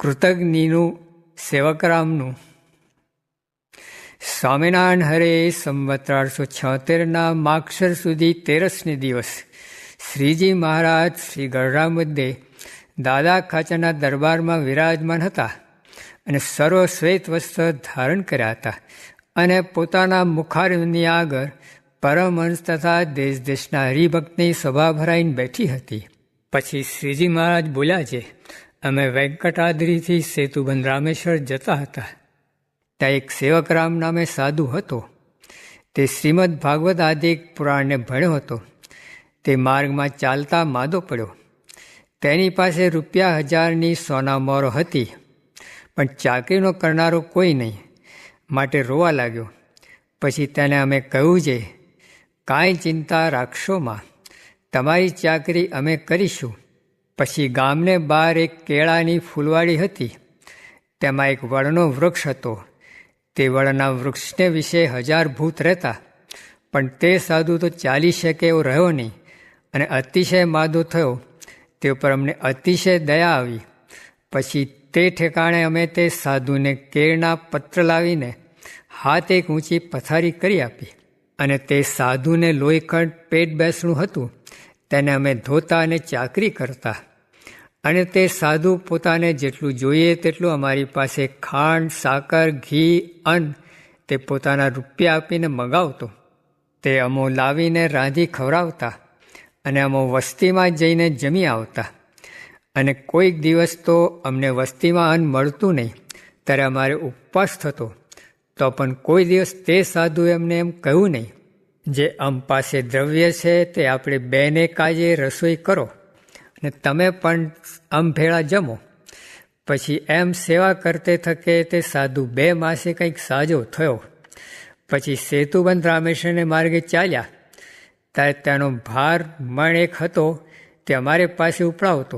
કૃતજ્ઞનું સેવકરામનું. સ્વામિનારાયણ હરે સંવત 1876 માગસર સુધી 13ને દિવસ શ્રીજી મહારાજ શ્રી ગઢડા મુદ્દે દાદા ખાચરના દરબારમાં વિરાજમાન હતા અને સર્વ શ્વેત વસ્ત્ર ધારણ કર્યા હતા અને પોતાના મુખારની આગળ પરમહંસ તથા દેશ દેશના હરિભક્તની સભા ભરાઈને બેઠી હતી. પછી શ્રીજી મહારાજ બોલ્યા છે, અમે વેંકટાદ્રીથી સેતુબંધ રામેશ્વર જતા હતા. ત્યાં એક સેવકરામ નામે સાધુ હતો. તે શ્રીમદ ભાગવત આદિ પુરાણને ભણ્યો હતો. તે માર્ગમાં ચાલતા માદો પડ્યો. તેની પાસે ₹1000ની સોના મોરો હતી, પણ ચાકરીનો કરનારો કોઈ નહીં, માટે રોવા લાગ્યો. પછી તેને અમે કહ્યું છે, કાંઈ ચિંતા રાખશોમાં, તમારી ચાકરી અમે કરીશું. પછી ગામને બહાર એક કેળાની ફૂલવાડી હતી. તેમાં એક વડનો વૃક્ષ હતો. તે વડના વૃક્ષને વિશે 1000 ભૂત રહેતા, પણ તે સાધુ તો ચાલી શકે એવો રહ્યો નહીં અને અતિશય માદો થયો. તે ઉપર અમને અતિશય દયા આવી. પછી તે ઠેકાણે અમે તે સાધુને કેળના પત્ર લાવીને હાથ એક ઊંચી પથારી કરી આપી. અને તે સાધુને લોહીખંડ પેટ બેસણું હતું, તેને અમે ધોતા અને ચાકરી કરતા. અને તે સાધુ પોતાને જેટલું જોઈએ તેટલું અમારી પાસે ખાંડ, સાકર, ઘી, અન્ન તે પોતાના રૂપિયા આપીને મગાવતો. તે અમો લાવીને રાંધી ખવડાવતા અને અમો વસ્તીમાં જઈને જમી આવતા. અને કોઈક દિવસ તો અમને વસ્તીમાં અન્ન મળતું નહીં, ત્યારે અમારે ઉપવાસ થતો. તો પણ કોઈ દિવસ તે સાધુએ અમને એમ કહ્યું નહીં, જે અમ પાસે દ્રવ્ય છે તે આપણે બેને કાજે રસોઈ કરો અને તમે પણ અમ ભેળા જમો. પછી એમ સેવા કરતે થકે તે સાધુ 2 માસે કંઈક સાજો થયો. પછી સેતુબંધ રામેશ્વરને માર્ગે ચાલ્યા. ત્યારે તેનો ભાર મણ એક હતો, તે અમારે પાસે ઉપડાવતો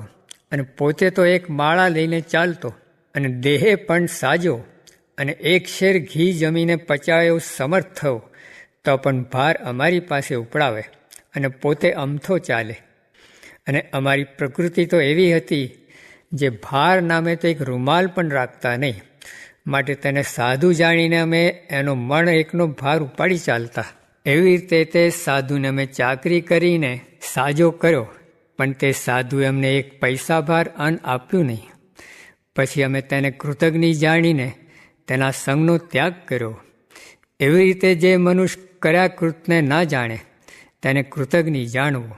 અને પોતે તો એક માળા લઈને ચાલતો અને દેહે પણ સાજો અને 1 શેર ઘી જમીને પચાવે એવું સમર્થ થયો. તો પણ ભાર અમારી પાસે ઉપડાવે અને પોતે અમથો ચાલે. અને અમારી પ્રકૃતિ તો એવી હતી, જે ભાર નામે તો એક રૂમાલ પણ રાખતા નહીં, માટે તેને સાધુ જાણીને અમે એનો મણ એકનો ભાર ઉપાડી ચાલતા. એવી રીતે તે સાધુને અમે ચાકરી કરીને સાજો કર્યો, પણ તે સાધુએ અમને 1 પૈસા ભાર અન્ન આપ્યું નહીં. પછી અમે તેને કૃતજ્ઞ જાણીને તેના સંગનો ત્યાગ કર્યો. એવી રીતે જે મનુષ્ય કર્યા કૃતને ના જાણે તેને કૃતજ્ઞ જાણવું.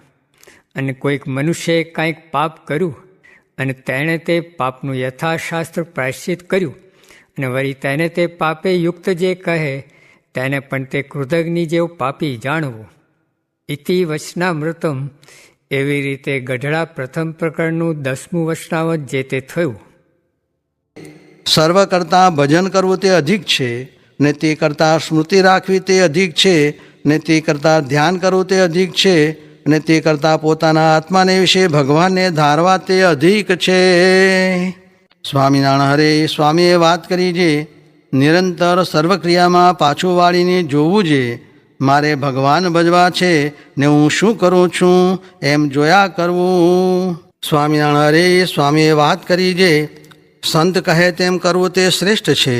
અને કોઈક મનુષ્યએ કાંઈક પાપ કર્યું અને તેણે તે પાપનું યથાશાસ્ત્ર પ્રાયશ્ચિત કર્યું, અને વળી તેને તે પાપે યુક્ત જે કહે તેને પણ તે કૃતજ્ઞ જેવું પાપી જાણવું. ઇતિ વચનામૃતમ. એવી રીતે ગઢડા પ્રથમ પ્રકરણનું 10મું વચનામૃત જે તે થયું. સર્વ કરતાં ભજન કરવું તે અધિક છે, ને તે કરતાં સ્મૃતિ રાખવી તે અધિક છે, ને તે કરતાં ધ્યાન કરવું તે અધિક છે, અને તે કરતાં પોતાના આત્માને વિશે ભગવાનને ધારવા તે અધિક છે. સ્વામિનારાયણ હરે સ્વામીએ વાત કરી છે, નિરંતર સર્વક્રિયામાં પાછું વાળીને જોવું છે. મારે ભગવાન ભજવા છે ને હું શું કરું છું એમ જોયા કરવું. સ્વામિનારાયણ હરે સ્વામીએ વાત કરી છે, સંત કહે તેમ કરવું તે શ્રેષ્ઠ છે,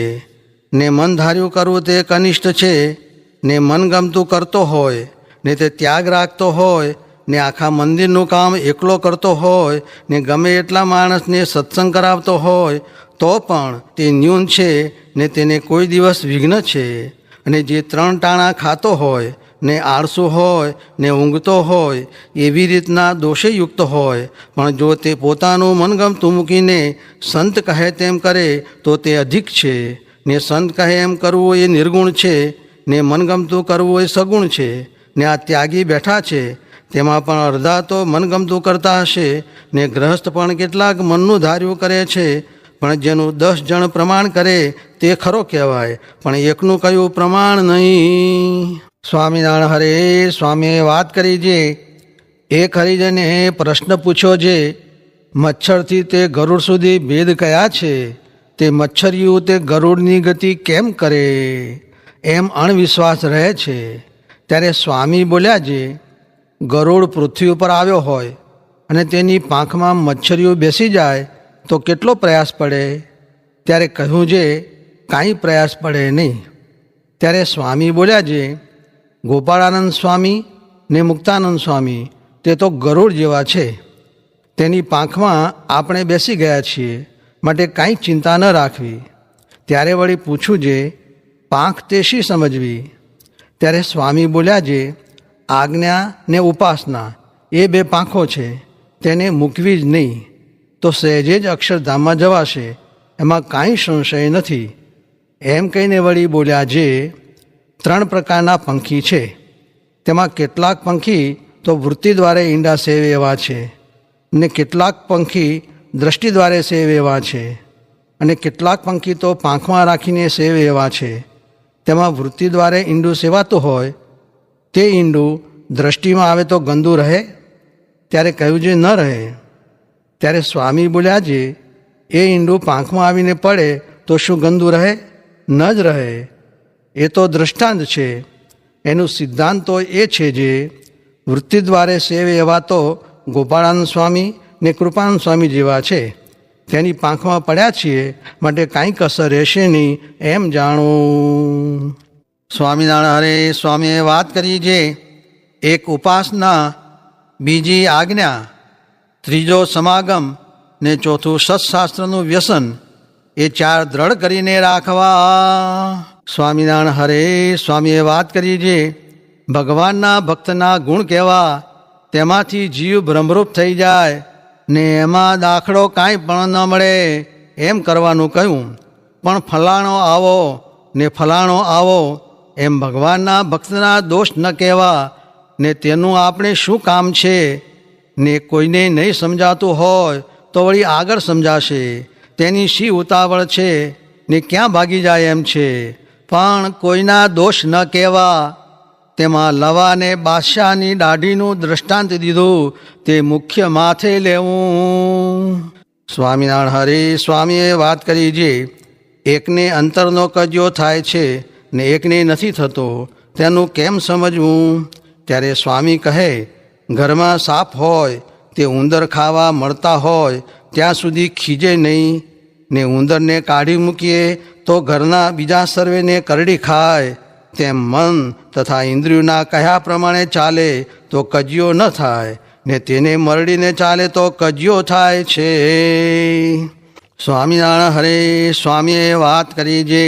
ને મન ધાર્યું કરવું તે કનિષ્ઠ છે. ને મનગમતું કરતો હોય ને તે ત્યાગ રાખતો હોય, ને આખા મંદિરનું કામ એકલો કરતો હોય, ને ગમે એટલા માણસને સત્સંગ કરાવતો હોય તો પણ તે ન્યૂન છે, ને તેને કોઈ દિવસ વિઘ્ન છે. અને જે 3 ટાણા ખાતો હોય ને આળસુ હોય ને ઊંઘતો હોય, એવી રીતના દોષેયુક્ત હોય, પણ જો તે પોતાનું મનગમતું મૂકીને સંત કહે તેમ કરે તો તે અધિક છે. ને સંત કહે એમ કરવું એ નિર્ગુણ છે, ને મનગમતું કરવું એ સગુણ છે. ને આ ત્યાગી બેઠા છે તેમાં પણ અડધા તો મનગમતું કરતા હશે, ને ગ્રહસ્થ પણ કેટલાક મનનું ધાર્યું કરે છે. પણ જેનું 10 જણ પ્રમાણ કરે તે ખરો કહેવાય, પણ એકનું કયું પ્રમાણ નહીં. સ્વામિનારાયણ હરે સ્વામીએ વાત કરી છે, એક હરિજને પ્રશ્ન પૂછ્યો છે, મચ્છરથી તે ગરુડ સુધી ભેદ કયા છે? તે મચ્છરિયું તે ગરુડની ગતિ કેમ કરે એમ અણવિશ્વાસ રહે છે. ત્યારે સ્વામી બોલ્યા છે, ગરુડ પૃથ્વી ઉપર આવ્યો હોય અને તેની પાંખમાં મચ્છરિયું બેસી જાય તો કેટલો પ્રયાસ પડે? ત્યારે કહ્યું જે કાંઈ પ્રયાસ પડે નહીં. ત્યારે સ્વામી બોલ્યા જે ગોપાળાનંદ સ્વામી ને મુક્તાનંદ સ્વામી તે તો ગરુડ જેવા છે, તેની પાંખમાં આપણે બેસી ગયા છીએ, માટે કાંઈ ચિંતા ન રાખવી. ત્યારે વળી પૂછું જે પાંખ તે શી સમજવી? ત્યારે સ્વામી બોલ્યા જે આજ્ઞા ને ઉપાસના એ બે પાંખો છે, તેને મૂકવી જ નહીં તો સહેજે જ અક્ષરધામમાં જવાશે, એમાં કાંઈ સંશય નથી. એમ કહીને વળી બોલ્યા જે 3 પ્રકારના પંખી છે, તેમાં કેટલાક પંખી તો વૃત્તિ દ્વારે ઈંડા સેવે એવા છે, ને કેટલાક પંખી દ્રષ્ટિ દ્વારે સેવે એવા છે, અને કેટલાક પંખી તો પાંખમાં રાખીને સેવે એવા છે. તેમાં વૃત્તિ દ્વારે ઈંડું સેવાતું હોય તે ઈંડું દ્રષ્ટિમાં આવે તો ગંદુ રહે? ત્યારે કહ્યું જે ન રહે. ત્યારે સ્વામી બોલ્યા જે એ ઈંડું પાંખમાં આવીને પડે તો શું ગંદુ રહે? ન જ રહે. એ તો દૃષ્ટાંત છે. એનું સિદ્ધાંત તો એ છે જે વૃત્તિ દ્વારે સેવે એવા તો ગોપાળાનંદ સ્વામી ને કૃપાનંદ સ્વામી જેવા છે, તેની પાંખમાં પડ્યા છીએ, માટે કાંઈ કસર રહેશે નહીં એમ જાણું. સ્વામિનારાયણ હરે સ્વામીએ વાત કરી જે એક ઉપાસના, બીજી આજ્ઞા, ત્રીજો સમાગમ ને ચોથું સત્શાસ્ત્રનું વ્યસન, એ 4 દ્રઢ કરીને રાખવા. સ્વામિનારાયણ હરે સ્વામીએ વાત કરી જે ભગવાનના ભક્તના ગુણ કહેવા, તેમાંથી જીવ ભ્રમરૂપ થઈ જાય ને એમાં દાખલો કાંઈ પણ ન મળે એમ કરવાનું કહ્યું. પણ ફલાણો આવો ને ફલાણો આવો એમ ભગવાનના ભક્તના દોષ ન કહેવા, ને તેનું આપણે શું કામ છે, ને કોઈને નહીં સમજાતું હોય તો વળી આગળ સમજાશે, તેની શી ઉતાવળ છે ને ક્યાં ભાગી જાય એમ છે. પણ કોઈના દોષ ન કહેવા, તેમાં લવા ને બાદશાહની દાઢીનું દૃષ્ટાંત દીધું, તે મુખ્ય માથે લેવું. સ્વામિનારાયણ હરે સ્વામીએ વાત કરી જે એકને અંતરનો કજ્યો થાય છે ને એકને નથી થતો, તેનું કેમ સમજવું? ત્યારે સ્વામી કહે ઘરમાં સાપ હોય તે ઉંદર ખાવા મળતા હોય ત્યાં સુધી ખીજે નહીં, ને ઉંદરને કાઢી મૂકીએ તો ઘરના બીજા સર્વેને કરડી ખાય, તેમ મન તથા ઇન્દ્રિયોના કહ્યા પ્રમાણે ચાલે તો કજિયો ન થાય, ને તેને મરડીને ચાલે તો કજિયો થાય છે. સ્વામિનારાયણ હરે સ્વામીએ વાત કરી જે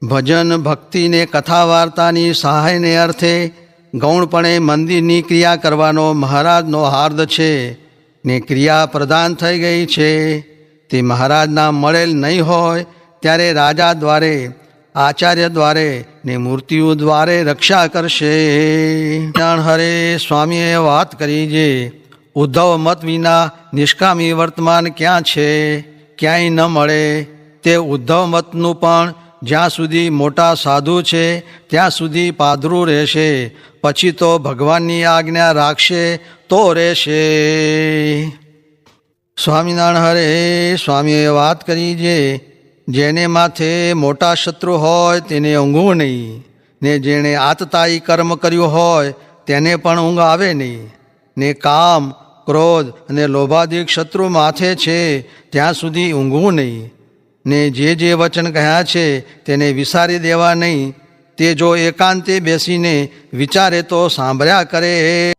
ભજન ભક્તિને કથા વાર્તાની સહાયને અર્થે ગૌણપણે મંદિરની ક્રિયા કરવાનો મહારાજનો હાર્દ છે, ને ક્રિયા પ્રધાન થઈ ગઈ છે, તે મહારાજના મળેલ નહીં હોય ત્યારે રાજા દ્વારે, આચાર્ય દ્વારે ને મૂર્તિઓ દ્વારે રક્ષા કરશે. હરે સ્વામીએ વાત કરી જે ઉદ્ધવ મત વિના નિષ્કામી વર્તમાન ક્યાં છે, ક્યાંય ન મળે. તે ઉદ્ધવ મતનું પણ જ્યાં સુધી મોટા સાધુ છે ત્યાં સુધી પાધરું રહેશે, પછી તો ભગવાનની આજ્ઞા રાખશે તો રહેશે. સ્વામિનારાયણ હરે સ્વામીએ વાત કરી જે જેને માથે મોટા શત્રુ હોય તેને ઊંઘવું નહીં, ને જેણે આતતાયી કર્મ કર્યું હોય તેને પણ ઊંઘ આવે નહીં, ને કામ ક્રોધ અને લોભાદિક શત્રુ માથે છે ત્યાં સુધી ઊંઘવું નહીં, ને જે વચન કહ્યા છે તેને વિસારી દેવા નહીં, તે જો એકાંતે બેસીને વિચારે તો સાંભળ્યા કરે.